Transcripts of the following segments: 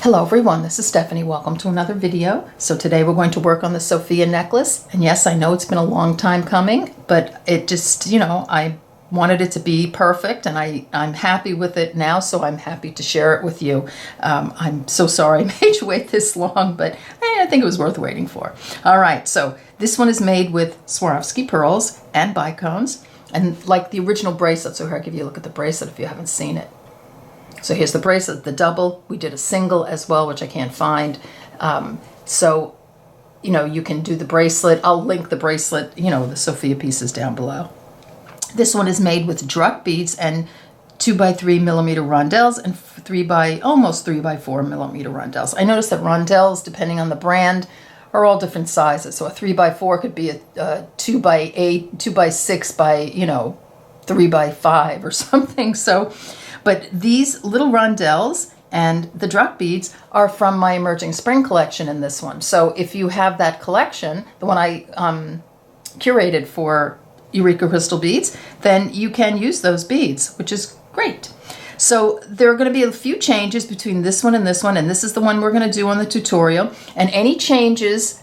Hello everyone, this is Stephanie. Welcome to another video. So today we're going to work on the Sofia necklace. And yes, I know it's been a long time coming, but it just, I wanted it to be perfect and I'm happy with it now, so I'm happy to share it with you. I'm so sorry I made you wait this long, but I think it was worth waiting for. All right, so this one is made with Swarovski pearls and Bicones, and like the original bracelet. So here, I'll give you a look at the bracelet if you haven't seen it. So here's the bracelet, the double. We did a single as well, which I can't find. So, you can do the bracelet. I'll link the bracelet, the Sofia pieces down below. This one is made with Druk beads and 2x3 millimeter rondelles and almost 3x4 millimeter rondelles. I noticed that rondelles, depending on the brand, are all different sizes. So a 3x4 could be a 2x8, 2x6 by, 3x5 or something. So, but these little rondelles and the Druk beads are from my Emerging Spring collection in this one. So if you have that collection, the one I curated for Eureka Crystal Beads, then you can use those beads, which is great. So there are going to be a few changes between this one, and this is the one we're going to do on the tutorial. And any changes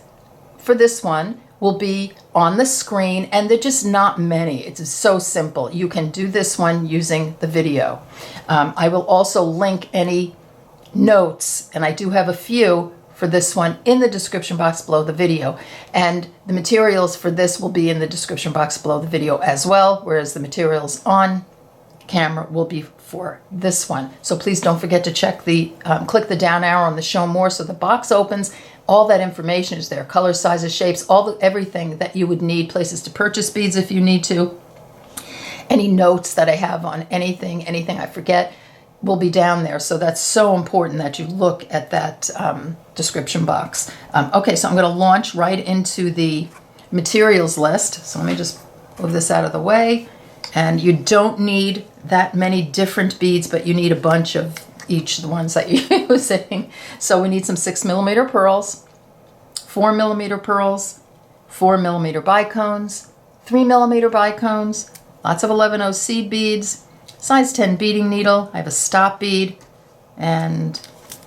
for this one will be on the screen, and they're just not many. It's so simple. You can do this one using the video. I will also link any notes, and I do have a few for this one in the description box below the video. And the materials for this will be in the description box below the video as well, whereas the materials on camera will be for this one. So please don't forget to check click the down arrow on the show more so the box opens. All that information is there, color, sizes, shapes, everything that you would need, places to purchase beads if you need to. Any notes that I have on anything I forget will be down there. So that's so important that you look at that description box. Okay, so I'm going to launch right into the materials list. So let me just move this out of the way. And you don't need that many different beads, but you need a bunch of each, the ones that you're using. So we need some 6mm pearls, 4mm pearls, 4mm bicones, 3mm bicones, lots of 11/0 seed beads, size 10 beading needle. I have a stop bead, and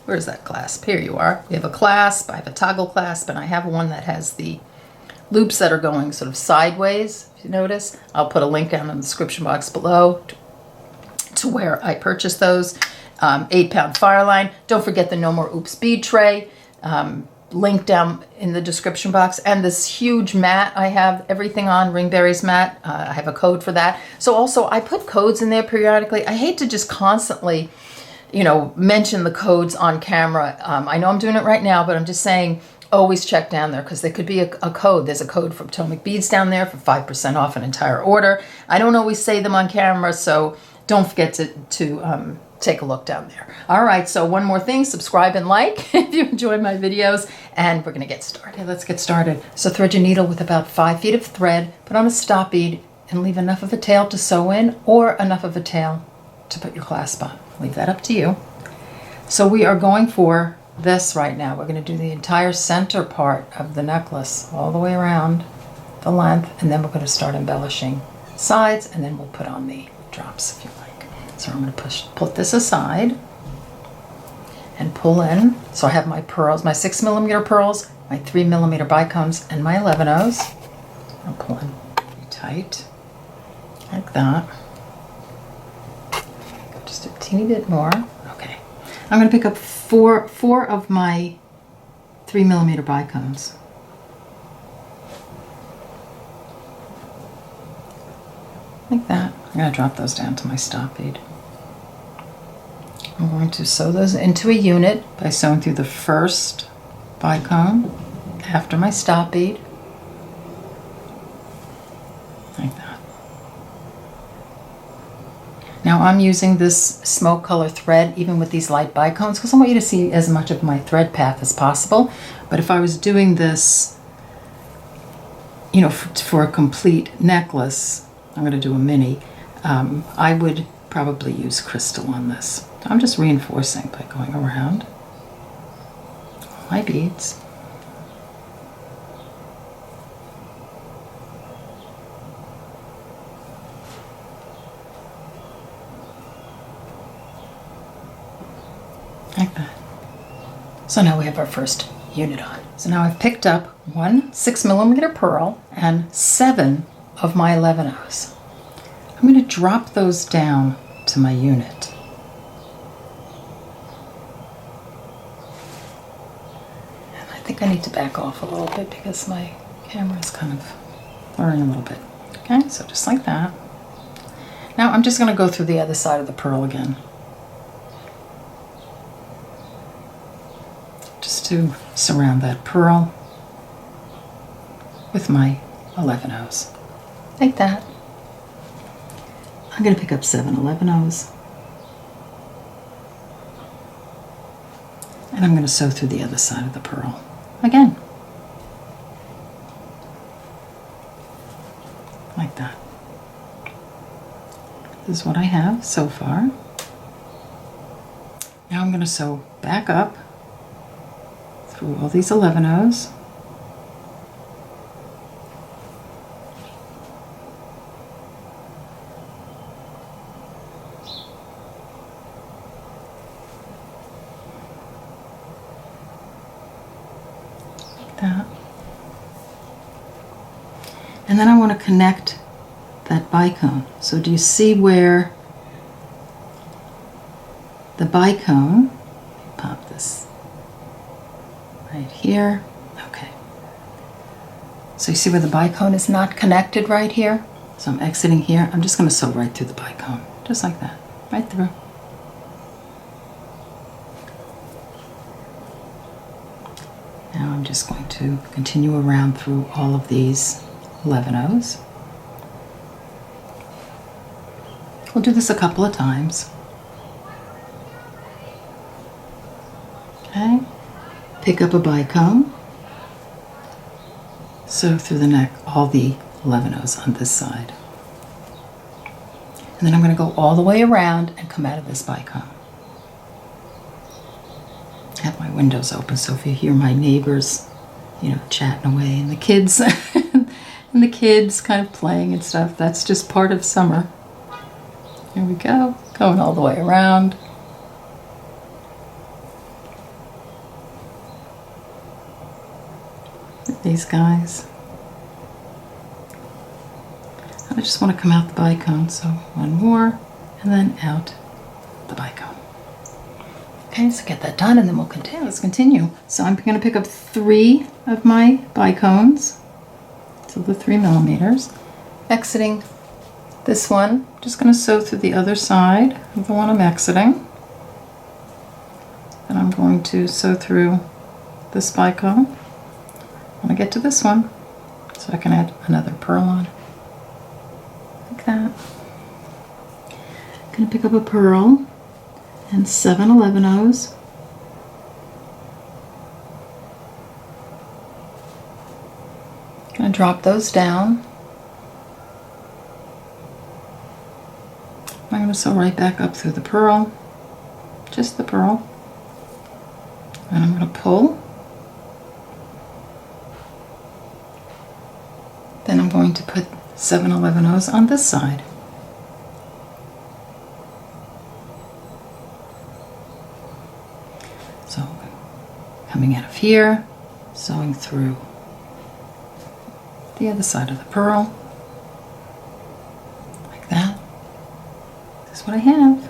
where's that clasp? Here you are. We have a clasp, I have a toggle clasp, and I have one that has the loops that are going sort of sideways, if you notice. I'll put a link down in the description box below to where I purchased those. 8-pound Fireline. Don't forget the No More Oops bead tray. Link down in the description box. And this huge mat I have everything on, Ringberry's mat. I have a code for that. So also I put codes in there periodically. I hate to just constantly, mention the codes on camera. I know I'm doing it right now, but I'm just saying always check down there because there could be a code. There's a code for Potomac Beads down there for 5% off an entire order. I don't always say them on camera, so don't forget to take a look down there. All right, so one more thing, subscribe and like if you enjoy my videos, and we're gonna get started. Okay, let's get started. So thread your needle with about 5 feet of thread, put on a stop bead, and leave enough of a tail to sew in or enough of a tail to put your clasp on. Leave that up to you. So we are going for this right now. We're gonna do the entire center part of the necklace, all the way around the length, and then we're gonna start embellishing sides, and then we'll put on the drops if you like. So I'm going to put this aside and pull in. So I have my pearls, my 6mm pearls, my 3mm bicones, and my 11/0s. I'll pull in pretty tight, like that. Just a teeny bit more. Okay. I'm going to pick up four of my 3mm bicones. Like that. I'm going to drop those down to my stop bead. I'm going to sew those into a unit by sewing through the first bicone after my stop bead, like that. Now I'm using this smoke color thread even with these light bicones because I want you to see as much of my thread path as possible. But if I was doing this, for a complete necklace, I'm going to do a mini, I would probably use crystal on this. I'm just reinforcing by going around my beads. Like that. So now we have our first unit on. So now I've picked up one 6mm pearl and 7 of my 11/0s. I'm going to drop those down to my unit. And I think I need to back off a little bit because my camera is kind of blurring a little bit. Okay, so just like that. Now I'm just going to go through the other side of the pearl again. Just to surround that pearl with my 11/0s. Like that. I'm going to pick up 7 11/0s. And I'm going to sew through the other side of the pearl again. Like that. This is what I have so far. Now I'm going to sew back up through all these 11/0s. Like that. And then I want to connect that bicone. So do you see where the bicone, pop this right here. Okay. So you see where the bicone is not connected right here? So I'm exiting here. I'm just going to sew right through the bicone. Just like that. Right through. Now I'm just going to continue around through all of these 11/0s. We'll do this a couple of times. Okay. Pick up a bicone, sew through the neck all the 11/0s on this side. And then I'm going to go all the way around and come out of this bicone. I have my windows open, so if you hear my neighbors, chatting away, and the kids and the kids kind of playing and stuff, that's just part of summer. Here we go, going all the way around. These guys. I just want to come out the bicone, so one more, and then out the bicone. Okay, so get that done, and then we'll continue. Let's continue. So I'm going to pick up 3 of my bicones, so the 3mm, exiting this one. Just going to sew through the other side of the one I'm exiting. And I'm going to sew through this bicone when I get to this one, so I can add another pearl on. Like that. I'm going to pick up a pearl and 7 11/0s. Going to drop those down. I'm going to sew right back up through the pearl, just the pearl, and I'm going to pull. Then I'm going to put 7 11/0s on this side. So coming out of here, sewing through the other side of the pearl, like that. This is what I have.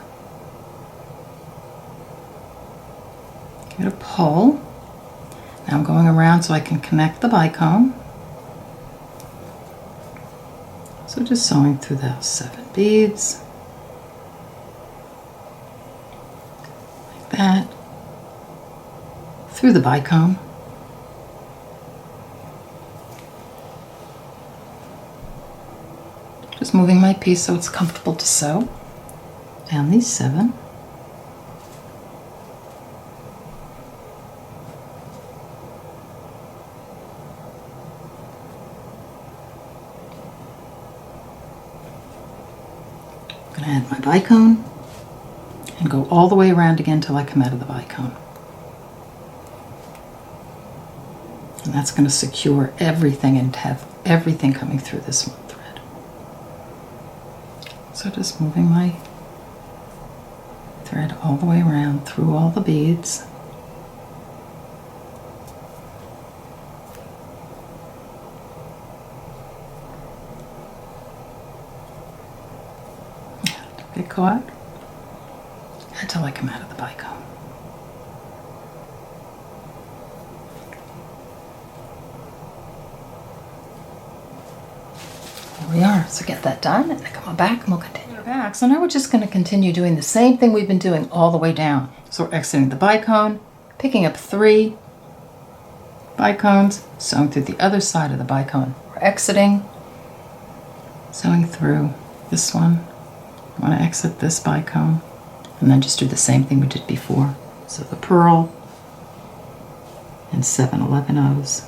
Give it a pull. Now I'm going around so I can connect the bicone. So just sewing through those 7 beads, like that, through the bicone. Just moving my piece so it's comfortable to sew. Down these 7. I'm going to add my bicone and go all the way around again till I come out of the bicone. And that's going to secure everything and have everything coming through this one thread. So just moving my thread all the way around through all the beads. get caught until I come out of the bicone. There we are. So get that done, and then come on back and we'll continue. We're back. So now we're just going to continue doing the same thing we've been doing all the way down. So we're exiting the bicone, picking up 3 bicones, sewing through the other side of the bicone. We're exiting, sewing through this one. I want to exit this bicone, and then just do the same thing we did before. So the purl and 7 11-ohs.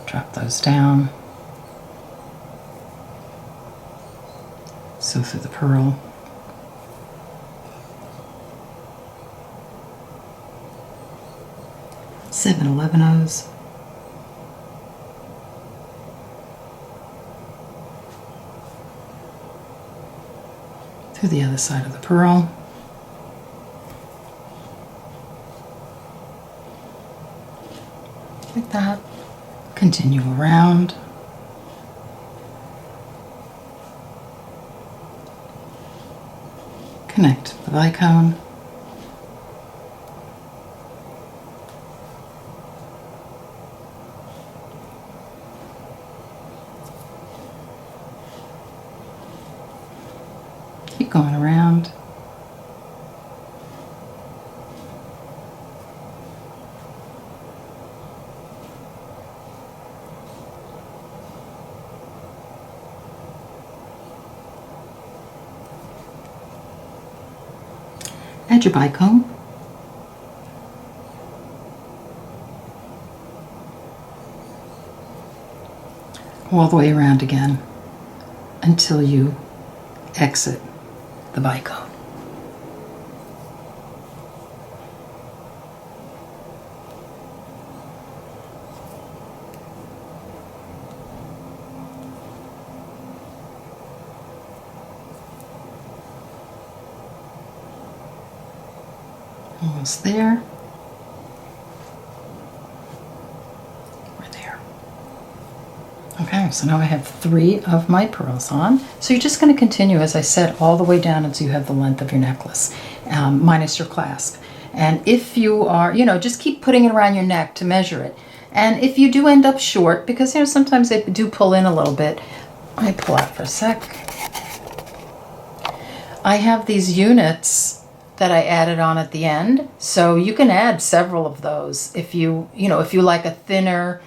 Drop those down. Sew through the purl. Seven 11-ohs. Through the other side of the purl. Like that. Continue around. Connect the bicone. Keep going around. Add your bicone. All the way around again until you exit the bicone. Almost there. We're there. Okay, so now I have 3 of my pearls on. So you're just going to continue, as I said, all the way down until you have the length of your necklace, minus your clasp. And if you are, just keep putting it around your neck to measure it. And if you do end up short, because sometimes they do pull in a little bit. Let me pull out for a sec. I have these units that I added on at the end, so you can add several of those if you like a thinner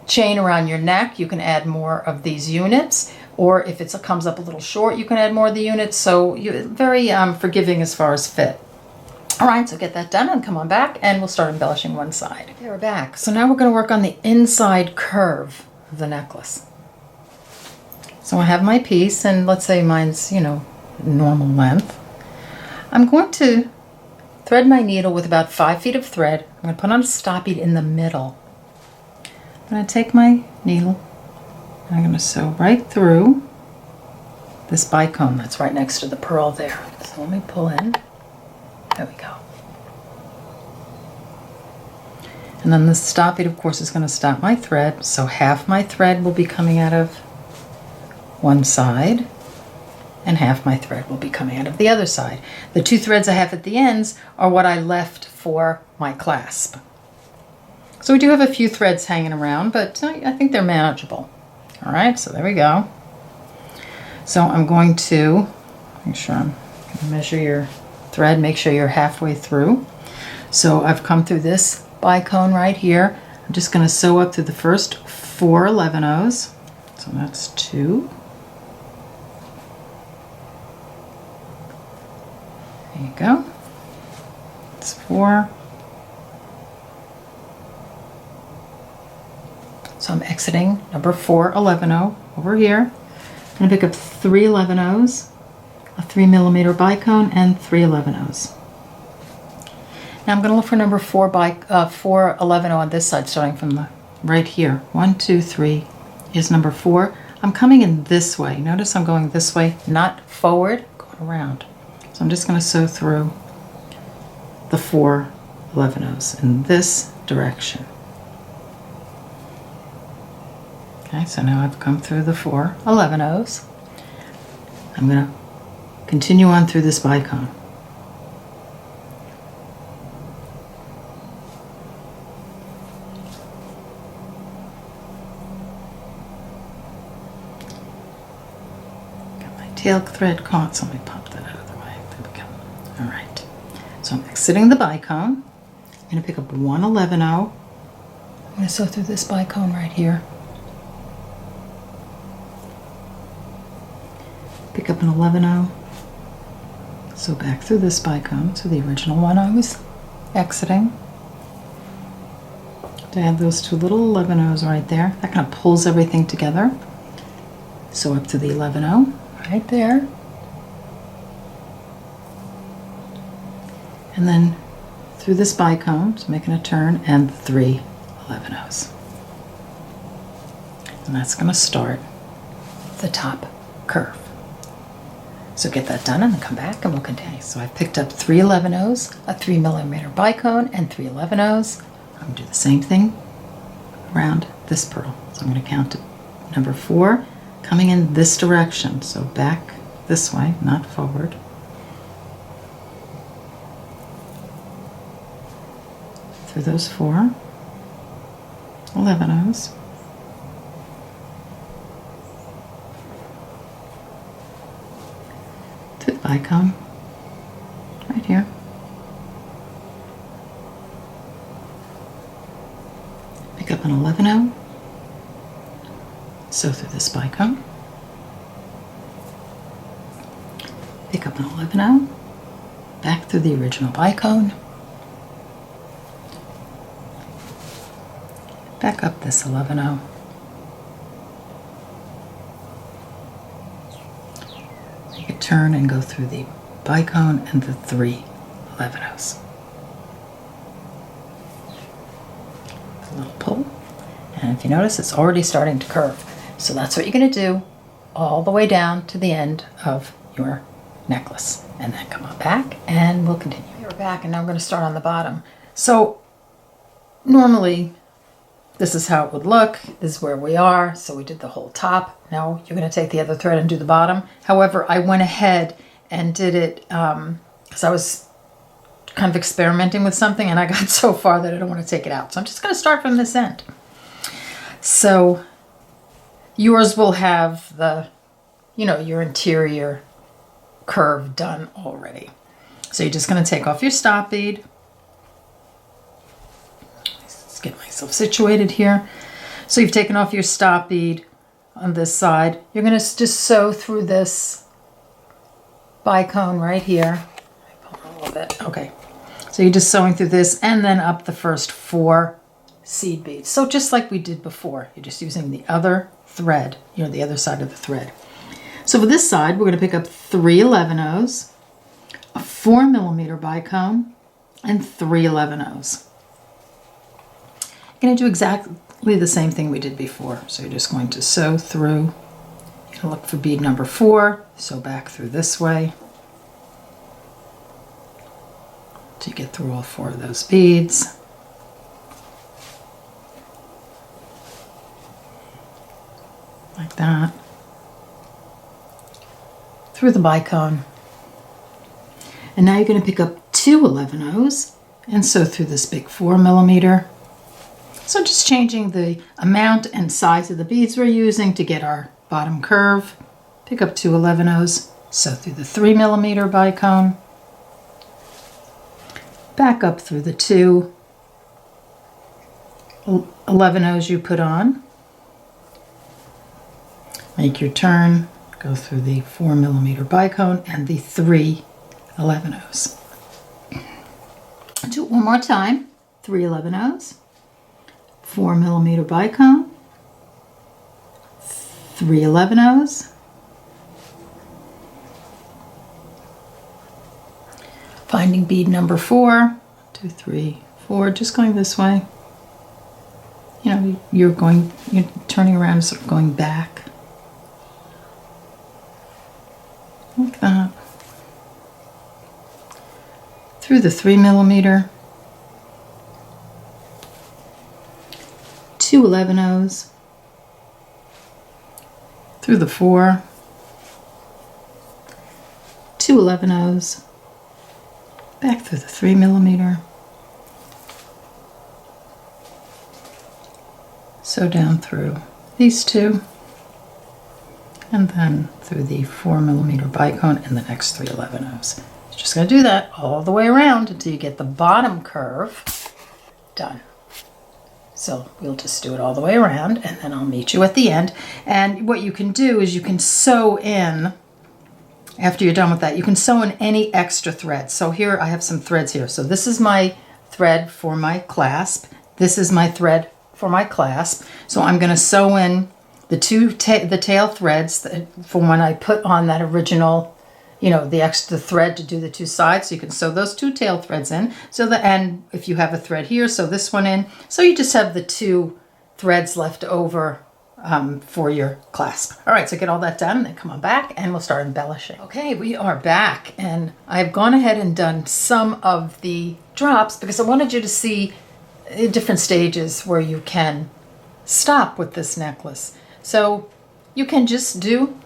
chain around your neck. You can add more of these units, or if it comes up a little short, you can add more of the units. So you're very forgiving as far as fit. All right, so get that done and come on back, and we'll start embellishing one side. Okay, we're back. So now we're going to work on the inside curve of the necklace. So I have my piece, and let's say mine's normal length. I'm going to thread my needle with about 5 feet of thread. I'm going to put on a stop bead in the middle. I'm going to take my needle and I'm going to sew right through this bicone that's right next to the pearl there. So let me pull in. There we go. And then the stop bead, of course, is going to stop my thread. So half my thread will be coming out of one side, and half my thread will be coming out of the other side. The 2 threads I have at the ends are what I left for my clasp. So we do have a few threads hanging around, but I think they're manageable. All right, so there we go. So I'm going to make sure I'm going to measure your thread, make sure you're halfway through. So I've come through this bicone right here. I'm just going to sew up through the first 4 11-ohs. So that's 2. There you go. It's 4. So I'm exiting number 4 11-oh over here. I'm going to pick up 3 11-ohs, a 3mm bicone, and 3 11-ohs. Now I'm going to look for number 4 11-oh on this side, starting from the right here. 1 2 3 is number 4. I'm coming in this way. Notice I'm going this way, not forward, going around. So I'm just going to sew through the 4 11-ohs in this direction. Okay, so now I've come through the 4 11-ohs. I'm going to continue on through this bicone. Got my tail thread caught, so let me pop that out of the way. There we go. All right. So I'm exiting the bicone. I'm going to pick up one 11-oh. I'm going to sew through this bicone right here. Pick up an 11-oh. Sew back through this bicone to the original one I was exiting. To have those two little 11-ohs right there. That kind of pulls everything together. Sew up to the 11-oh right there. And then through this bicone, so making a turn, and 3 11-ohs. And that's going to start the top curve. So get that done and then come back and we'll continue. So I've picked up 3 11-ohs, a 3mm bicone, and 3 11-ohs. I'm going to do the same thing around this pearl. So I'm going to count to number 4, coming in this direction. So back this way, not forward. Through those 4 11-ohs. To the bicone, right here. Pick up an 11-oh. Sew through this bicone. Pick up an 11-oh. Back through the original bicone. Back up this 11-oh. Make a turn and go through the bicone and the 3 11-ohs. A little pull. And if you notice, it's already starting to curve. So that's what you're going to do all the way down to the end of your necklace. And then come on back and we'll continue. We're back and now I'm going to start on the bottom. So normally, this is how it would look. This is where we are. So we did the whole top. Now you're going to take the other thread and do the bottom. However, I went ahead and did it because I was kind of experimenting with something and I got so far that I don't want to take it out. So I'm just going to start from this end. So yours will have the, your interior curve done already. So you're just going to take off your stop bead. Get myself situated here. So you've taken off your stop bead on this side. You're going to just sew through this bicone right here. Pull it a little bit. Okay. So you're just sewing through this and then up the first 4 seed beads. So just like we did before, you're just using the other thread, the other side of the thread. So for this side, we're going to pick up 3 11-ohs, a 4mm bicone, and 3 11-ohs. You're going to do exactly the same thing we did before. So you're just going to sew through, you're going to look for bead number 4, sew back through this way to get through all 4 of those beads. Like that. Through the bicone. And now you're going to pick up 2 11-ohs and sew through this big 4mm. So just changing the amount and size of the beads we're using to get our bottom curve. Pick up 2 11-ohs, sew through the 3mm bicone. Back up through the 2 11-ohs you put on. Make your turn, go through the 4mm bicone and the 3 11-ohs. Do it one more time. 3 11-ohs. 4mm bicone, 3 11-ohs, finding bead number 4, 2, 3, 4, just going this way. You're turning around, sort of going back, like that, through the 3mm. 2 11-ohs, through the 4, 2 11-ohs, back through the 3mm, sew down through these 2, and then through the 4mm bicone and the next 3 11-ohs. You're just going to do that all the way around until you get the bottom curve done. So we'll just do it all the way around, and then I'll meet you at the end. And what you can do is you can sew in, after you're done with that, you can sew in any extra thread. So here I have some threads here. So this is my thread for my clasp. This is my thread for my clasp. So I'm going to sew in the the tail threads for when I put on that original, you know, the extra thread to do the 2 sides. So you can sew those 2 tail threads in. So and if you have a thread here, sew this one in. So you just have the 2 threads left over for your clasp. All right, so get all that done, then come on back and we'll start embellishing. Okay, we are back, and I've gone ahead and done some of the drops because I wanted you to see different stages where you can stop with this necklace. So you can just do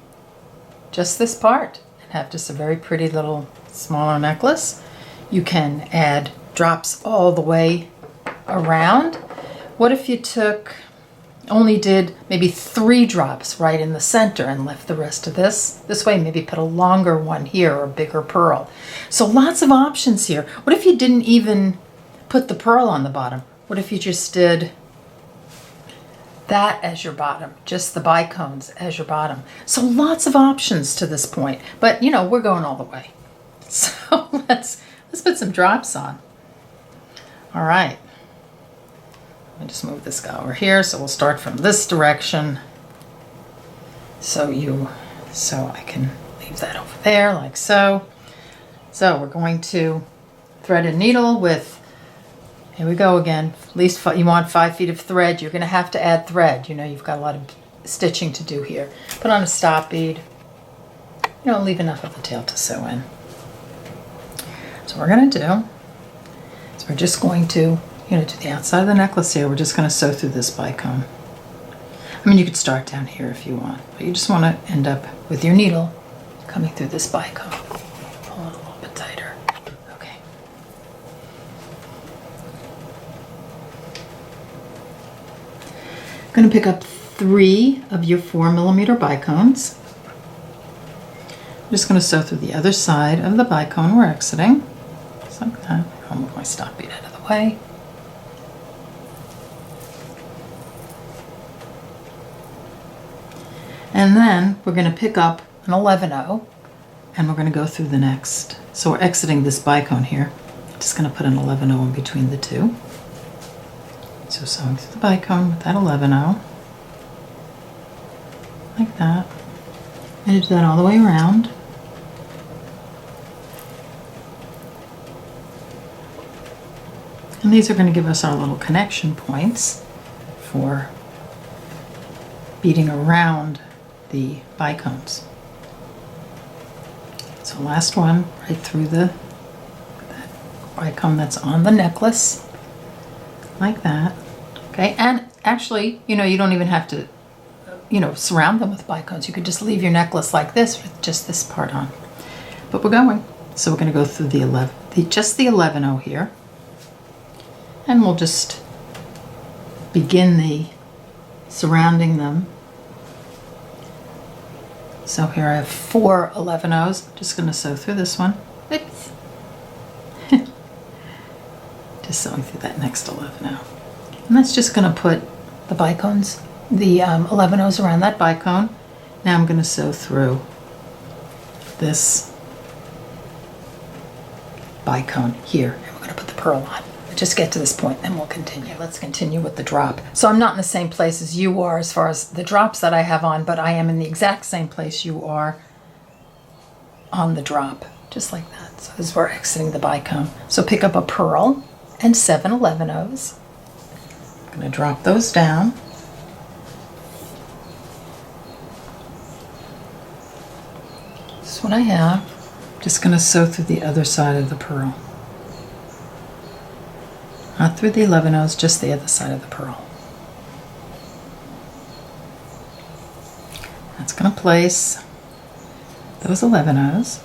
just this part and have just a very pretty little smaller necklace. You can add drops all the way around. What if you only did maybe 3 drops right in the center and left the rest of this way? Maybe put a longer one here or a bigger pearl. So lots of options here. What if you didn't even put the pearl on the bottom? What if you just did that as your bottom, just the bicones as your bottom? So lots of options to this point, but you know, we're going all the way. So let's put some drops on. All right. Let me just move this guy over here. So we'll start from this direction. So I can leave that over there like so. So we're going to thread a needle with, here we go again, at least you want 5 feet of thread. You're going to have to add thread. You know, you've got a lot of stitching to do here. Put on a stop bead. You know, leave enough of the tail to sew in. So what we're going to do is we're just going to, you know, to the outside of the necklace here, we're just going to sew through this bicone. I mean, you could start down here if you want, but you just want to end up with your needle coming through this bicone. Pull it a little bit tighter. Okay. I'm going to pick up 3 of your 4mm bicones. I'm just going to sew through the other side of the bicone we're exiting. Just like that. I'll move my stop bead out of the way. And then we're going to pick up an 11-0 and we're going to go through the next. So we're exiting this bicone here. Just going to put an 11-0 in between the 2. So sewing through the bicone with that 11-0. Like that. And do that all the way around. And these are going to give us our little connection points for beading around the bicones. So last one right through that bicone that's on the necklace, like that. Okay, and actually, you know, you don't even have to, you know, surround them with bicones. You could just leave your necklace like this with just this part on. But we're going. So we're going to go through just the 11-0 here, and we'll just begin the surrounding them. So here I have 4 11-0s. I'm just going to sew through this one. Oops. Just sewing through that next 11-0. And that's just going to put the bicones, the 11-0s around that bicone. Now I'm going to sew through this bicone here. And we're going to put the pearl on. Just get to this point, then we'll continue. Let's continue with the drop. So I'm not in the same place as you are as far as the drops that I have on, but I am in the exact same place you are on the drop, just like that. So as we're exiting the bicone. So pick up a pearl and 7 11-0s. I'm going to drop those down. This is what I have. Just going to sew through the other side of the pearl. Not through the 11-0s, just the other side of the pearl. That's going to place those 11-ohs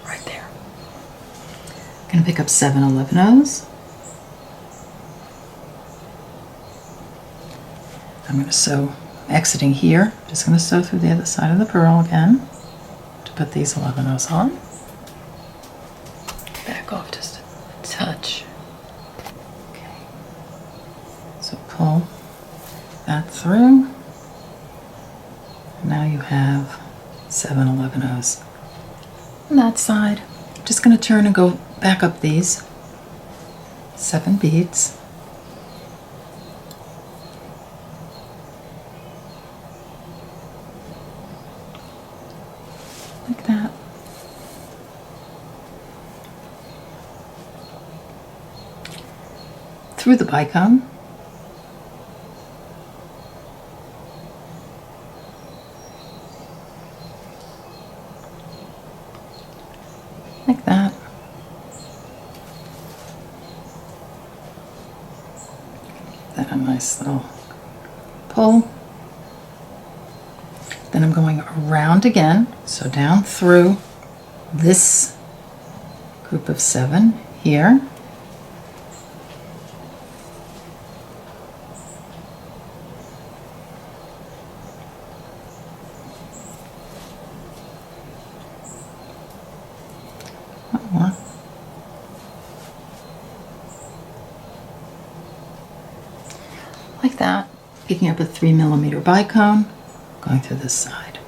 right there. I'm going to pick up 7 11-ohs. I'm going to sew, exiting here, just going to sew through the other side of the pearl again to put these 11-ohs on. Back off just a touch. Okay. So pull that through. Now you have 7 11-ohs on that side. I'm just going to turn and go back up these 7 beads. Like that. Through the bicone. Like that. That a nice little pull. Then I'm going around again, so down through this group of 7 here. One more. Like that, picking up a 3mm bicone, going through this side.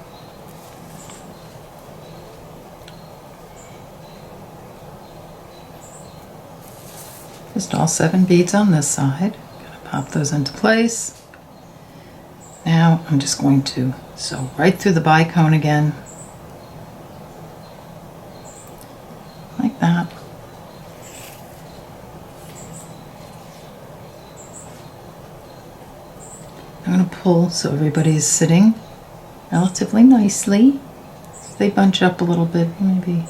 Just all 7 beads on this side. Gonna pop those into place. Now I'm just going to sew right through the bicone again. Like that. I'm going to pull so everybody's sitting relatively nicely. If they bunch up a little bit, maybe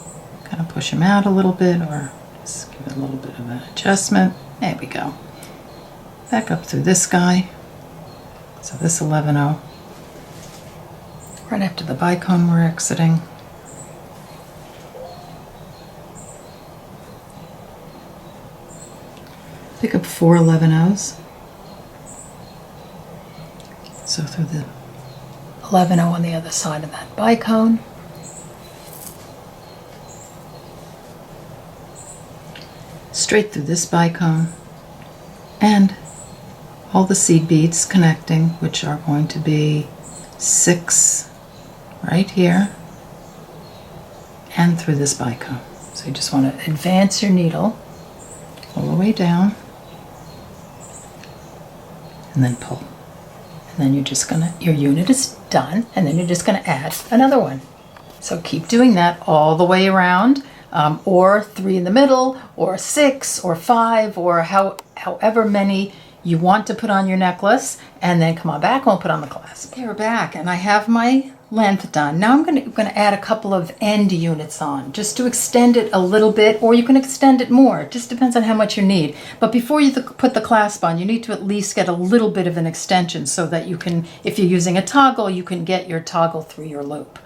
kind of push them out a little bit or just give it a little bit of an adjustment. There we go. Back up through this guy. So this 11-oh. Right after the bicone we're exiting. Pick up 4 11-ohs. So through the 11-oh on the other side of that bicone. Straight through this bicone. And all the seed beads connecting, which are going to be 6 right here and through this bicone. So you just want to advance your needle all the way down and then pull. And then you're just gonna, your unit is done, and then you're just gonna add another one. So keep doing that all the way around, or 3 in the middle, or 6, or 5, or however many you want to put on your necklace, and then come on back and we'll put on the clasp. Okay, we're back, and I have my length done. Now I'm gonna add a couple of end units on, just to extend it a little bit, or you can extend it more. It just depends on how much you need. But before you put the clasp on, you need to at least get a little bit of an extension so that you can, if you're using a toggle, you can get your toggle through your loop.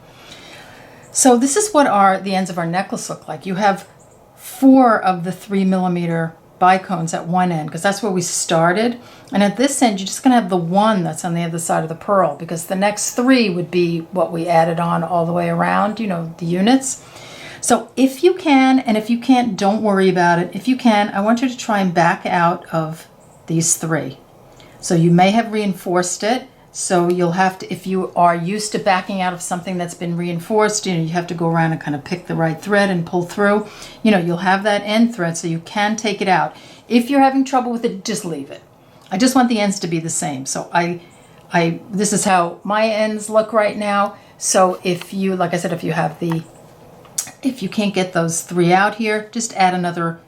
So this is what the ends of our necklace look like. You have 4 of the 3mm bicones at one end, because that's where we started. And at this end, you're just going to have the 1 that's on the other side of the pearl, because the next 3 would be what we added on all the way around, you know, the units. So if you can, and if you can't, don't worry about it. If you can, I want you to try and back out of these 3. So you may have reinforced it. So you'll have to, if you are used to backing out of something that's been reinforced, you know, you have to go around and kind of pick the right thread and pull through. You know, you'll have that end thread, so you can take it out. If you're having trouble with it, just leave it. I just want the ends to be the same. So this is how my ends look right now. So if you, like I said, if you can't get those 3 out here, just add another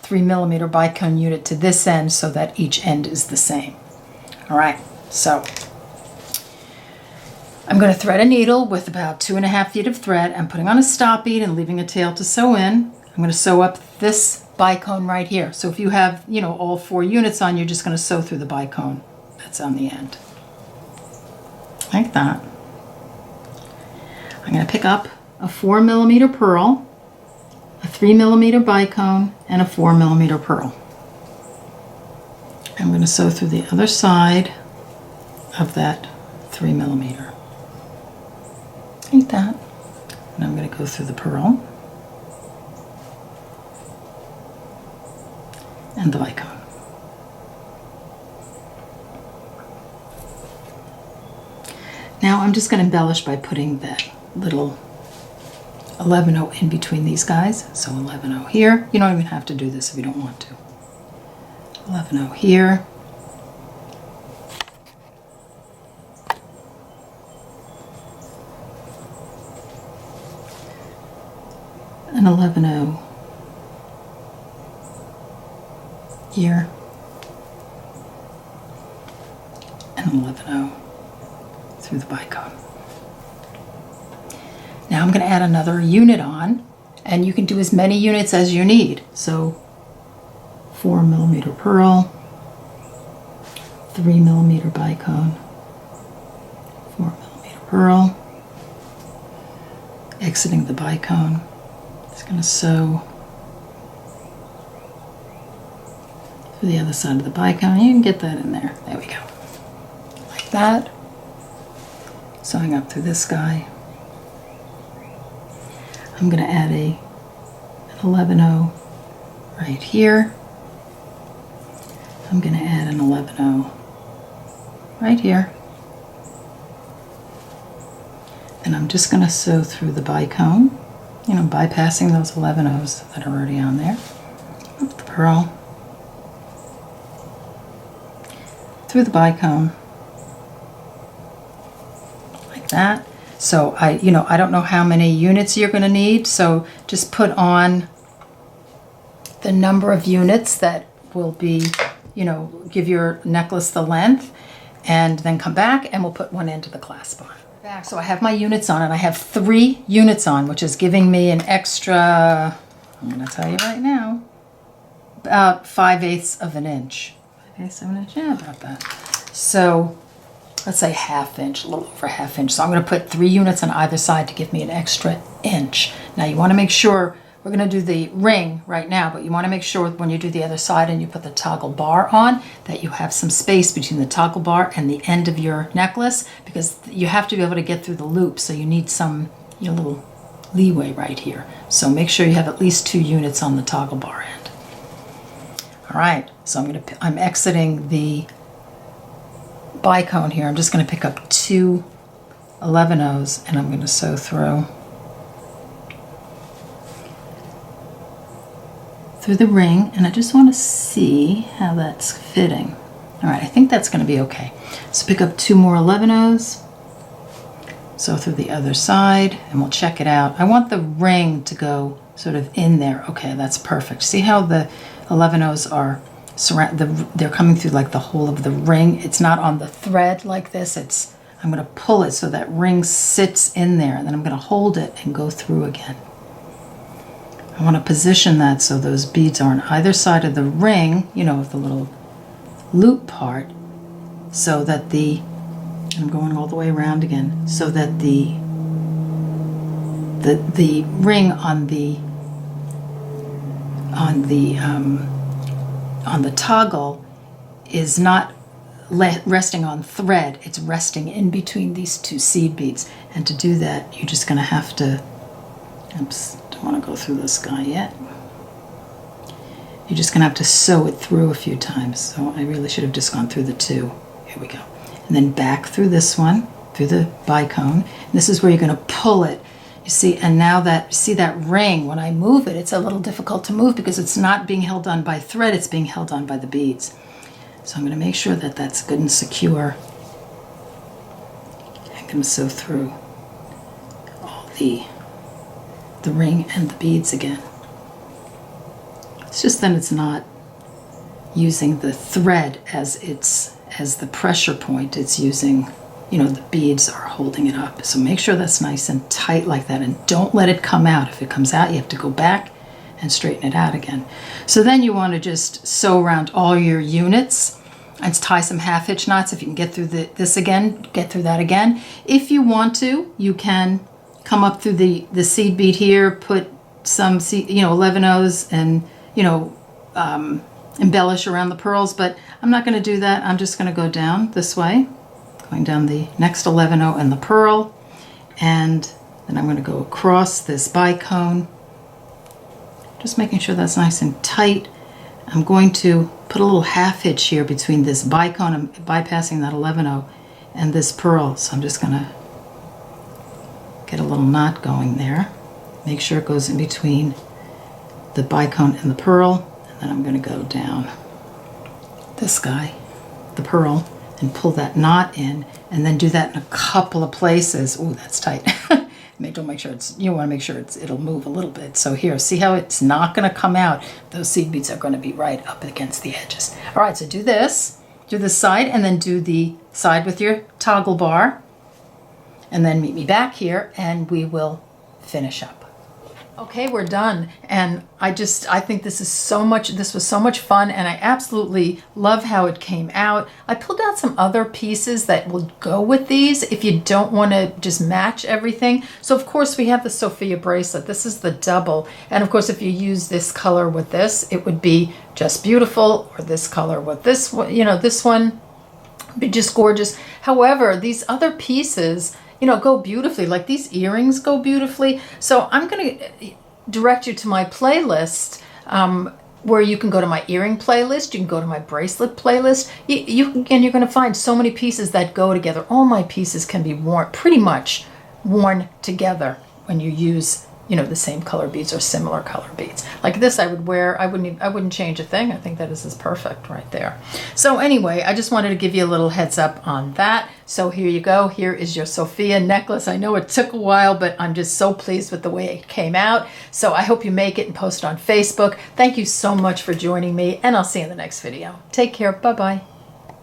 3mm bicone unit to this end so that each end is the same. All right. So I'm going to thread a needle with about 2.5 feet of thread. I'm putting on a stop bead and leaving a tail to sew in. I'm going to sew up this bicone right here. So if you have, you know, all 4 units on, you're just going to sew through the bicone that's on the end. Like that. I'm going to pick up a 4mm pearl, a 3mm bicone, and a 4mm pearl. I'm going to sew through the other side of that 3mm. Like that. And I'm going to go through the pearl and the bicone. Now I'm just going to embellish by putting that little 11-0 in between these guys. So 11-0 here. You don't even have to do this if you don't want to. 11-0 here. And 11-0 here. And 11-0 through the bicone. Now I'm going to add another unit on, and you can do as many units as you need. So 4mm pearl, 3mm bicone, 4mm pearl, exiting the bicone. Just going to sew through the other side of the bicone. You can get that in there. There we go. Like that. Sewing up through this guy. I'm going to add an 11-0 right here. I'm going to add an 11-0 right here. And I'm just going to sew through the bicone, you know, bypassing those 11-0s that are already on there. Up the pearl. Through the bicone. Like that. So I don't know how many units you're going to need, so just put on the number of units that will be, give your necklace the length, and then come back and we'll put one end of the clasp on. Back. So I have my units on, and I have 3 units on, which is giving me an extra, I'm going to tell you right now, about 5/8 of an inch. 5/8 of an inch? Yeah, about that. So let's say 1/2 inch, a little over 1/2 inch. So I'm going to put 3 units on either side to give me an extra inch. Now you want to make sure, we're going to do the ring right now, but you want to make sure when you do the other side and you put the toggle bar on that you have some space between the toggle bar and the end of your necklace, because you have to be able to get through the loop, so you need some little leeway right here. So make sure you have at least 2 units on the toggle bar end. All right, so I'm exiting the bicone here. I'm just going to pick up 2 11-0s and I'm going to sew through the ring, and I just want to see how that's fitting. All right, I think that's going to be okay. So pick up 2 more 11-0s, sew through the other side, and we'll check it out. I want the ring to go sort of in there. Okay, that's perfect. See how the 11-0s are they're coming through like the whole of the ring. It's not on the thread like this. I'm going to pull it so that ring sits in there, and then I'm going to hold it and go through again. I want to position that so those beads are on either side of the ring, of the little loop part, so that I'm going all the way around again, so that the ring on the toggle is not resting on thread, it's resting in between these 2 seed beads. And to do that, you're just going to have to, oops, don't want to go through this guy yet. You're just going to have to sew it through a few times. So I really should have just gone through the 2. Here we go. And then back through this one, through the bicone. And this is where you're going to pull it. You see, and now see that ring, when I move it, it's a little difficult to move because it's not being held on by thread, it's being held on by the beads. So I'm going to make sure that that's good and secure. I'm going to sew through all the ring and the beads again. It's just that it's not using the thread as the pressure point. It's using, the beads are holding it up. So make sure that's nice and tight like that, and don't let it come out. If it comes out, you have to go back and straighten it out again. So then you want to just sew around all your units and tie some 1/2 hitch knots. If you can get through this again, get through that again. If you want to, you can come up through the seed bead here, put some, 11 O's and, embellish around the pearls, but I'm not going to do that. I'm just going to go down this way, going down the next 11 O and the pearl, and then I'm going to go across this bicone, just making sure that's nice and tight. I'm going to put a little half hitch here between this bicone, I'm bypassing that 11 O, and this pearl. So I'm just going to get a little knot going there. Make sure it goes in between the bicone and the pearl. And then I'm going to go down this guy, the pearl, and pull that knot in, and then do that in a couple of places. Ooh, that's tight. Don't make sure you want to make sure it'll move a little bit. So here, see how it's not going to come out? Those seed beads are going to be right up against the edges. All right, so do this side, and then do the side with your toggle bar, and then meet me back here, and we will finish up. Okay, we're done, and I think this was so much fun, and I absolutely love how it came out. I pulled out some other pieces that will go with these if you don't want to just match everything. So of course we have the Sofia bracelet. This is the double, and of course if you use this color with this, it would be just beautiful, or this color with this one, this one would be just gorgeous. However, these other pieces, go beautifully. Like these earrings go beautifully. So I'm going to direct you to my playlist, where you can go to my earring playlist. You can go to my bracelet playlist. You're going to find so many pieces that go together. All my pieces can be pretty much worn together when you use, the same color beads or similar color beads. Like this I would wear, I wouldn't change a thing. I think that this is perfect right there. So anyway, I just wanted to give you a little heads up on that. So here you go. Here is your Sofia necklace. I know it took a while, but I'm just so pleased with the way it came out. So I hope you make it and post it on Facebook. Thank you so much for joining me, and I'll see you in the next video. Take care. Bye-bye.